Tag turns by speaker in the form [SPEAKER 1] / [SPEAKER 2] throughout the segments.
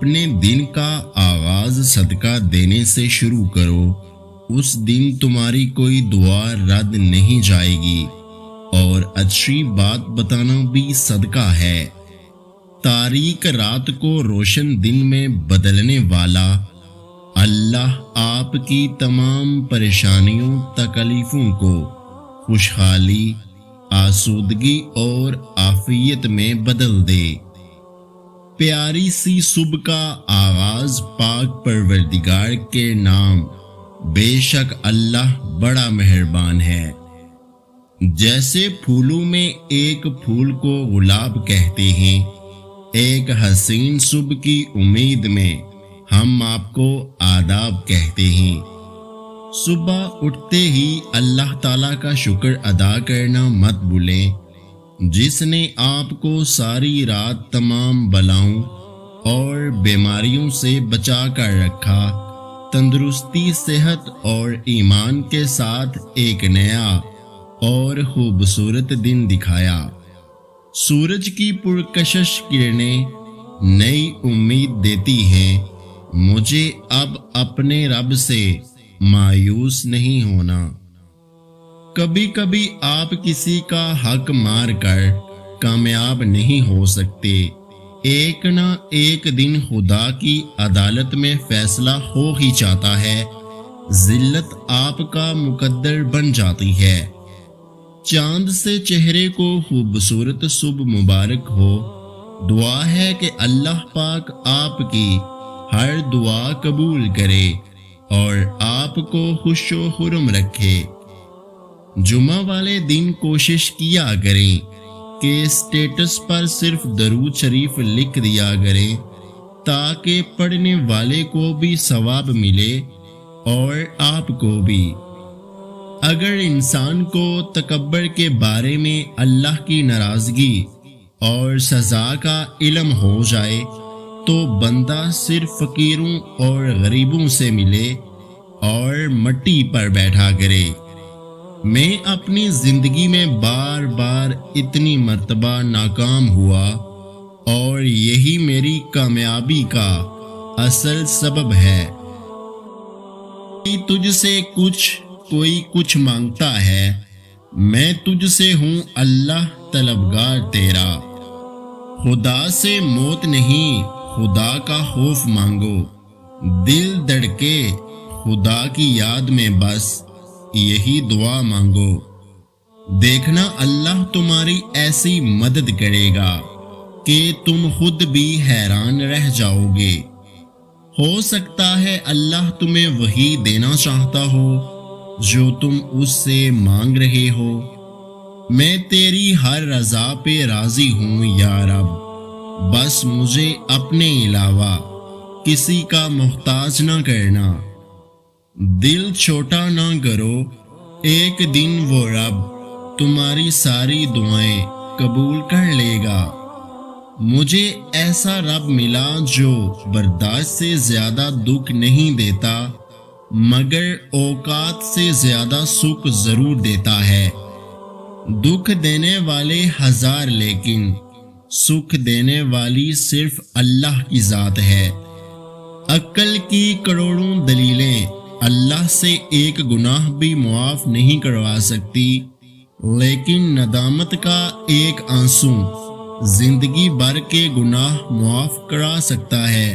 [SPEAKER 1] اپنے دن کا آغاز صدقہ دینے سے شروع کرو، اس دن تمہاری کوئی دعا رد نہیں جائے گی، اور اچھی بات بتانا بھی صدقہ ہے۔ تاریک رات کو روشن دن میں بدلنے والا اللہ آپ کی تمام پریشانیوں تکلیفوں کو خوشحالی، آسودگی اور عافیت میں بدل دے۔ پیاری سی صبح کا آغاز پاک پروردگار کے نام، بے شک اللہ بڑا مہربان ہے۔ جیسے پھولوں میں ایک پھول کو گلاب کہتے ہیں، ایک حسین صبح کی امید میں ہم آپ کو آداب کہتے ہیں۔ صبح اٹھتے ہی اللہ تعالیٰ کا شکر ادا کرنا مت بھولیں، جس نے آپ کو ساری رات تمام بلاؤں اور بیماریوں سے بچا کر رکھا، تندرستی، صحت اور ایمان کے ساتھ ایک نیا اور خوبصورت دن دکھایا۔ سورج کی پرکشش کرنیں نئی امید دیتی ہیں۔ مجھے اب اپنے رب سے مایوس نہیں ہونا۔ کبھی کبھی آپ کسی کا حق مار کر کامیاب نہیں ہو سکتے، ایک نہ ایک دن خدا کی عدالت میں فیصلہ ہو ہی جاتا ہے، ذلت آپ کا مقدر بن جاتی ہے۔ چاند سے چہرے کو خوبصورت صبح مبارک ہو۔ دعا ہے کہ اللہ پاک آپ کی ہر دعا قبول کرے اور آپ کو خوش و خرم رکھے۔ جمعہ والے دن کوشش کیا کریں کہ اسٹیٹس پر صرف درود شریف لکھ دیا کریں، تاکہ پڑھنے والے کو بھی ثواب ملے اور آپ کو بھی۔ اگر انسان کو تکبر کے بارے میں اللہ کی ناراضگی اور سزا کا علم ہو جائے تو بندہ صرف فقیروں اور غریبوں سے ملے اور مٹی پر بیٹھا کرے۔ میں اپنی زندگی میں بار بار اتنی مرتبہ ناکام ہوا، اور یہی میری کامیابی کا اصل سبب ہے۔ تجھ سے کوئی کچھ مانگتا ہے، میں تجھ سے ہوں اللہ طلبگار تیرا۔ خدا سے موت نہیں، خدا کا خوف مانگو، دل دھڑکے خدا کی یاد میں بس یہی دعا مانگو۔ دیکھنا اللہ تمہاری ایسی مدد کرے گا کہ تم خود بھی حیران رہ جاؤ گے۔ ہو سکتا ہے اللہ تمہیں وہی دینا چاہتا ہو جو تم اس سے مانگ رہے ہو۔ میں تیری ہر رضا پہ راضی ہوں یا رب، بس مجھے اپنے علاوہ کسی کا محتاج نہ کرنا۔ دل چھوٹا نہ کرو، ایک دن وہ رب تمہاری ساری دعائیں قبول کر لے گا۔ مجھے ایسا رب ملا جو برداشت سے زیادہ دکھ نہیں دیتا، مگر اوقات سے زیادہ سکھ ضرور دیتا ہے۔ دکھ دینے والے ہزار لیکن سکھ دینے والی صرف اللہ کی ذات ہے۔ عقل کی کروڑوں دلیلیں اللہ سے ایک گناہ بھی معاف نہیں کروا سکتی، لیکن ندامت کا ایک آنسو زندگی بھر کے گناہ معاف کرا سکتا ہے۔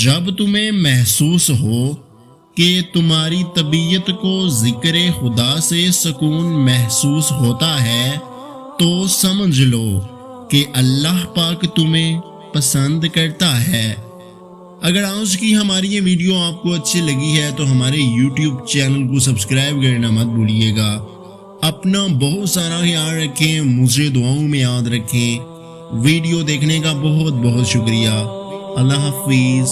[SPEAKER 1] جب تمہیں محسوس ہو کہ تمہاری طبیعت کو ذکر خدا سے سکون محسوس ہوتا ہے، تو سمجھ لو کہ اللہ پاک تمہیں پسند کرتا ہے۔ اگر آج کی ہماری یہ ویڈیو آپ کو اچھی لگی ہے تو ہمارے یوٹیوب چینل کو سبسکرائب کرنا مت بھولیے گا۔ اپنا بہت سارا خیال رکھیں، مجھے دعاؤں میں یاد رکھیں۔ ویڈیو دیکھنے کا بہت بہت شکریہ۔ اللہ حافظ۔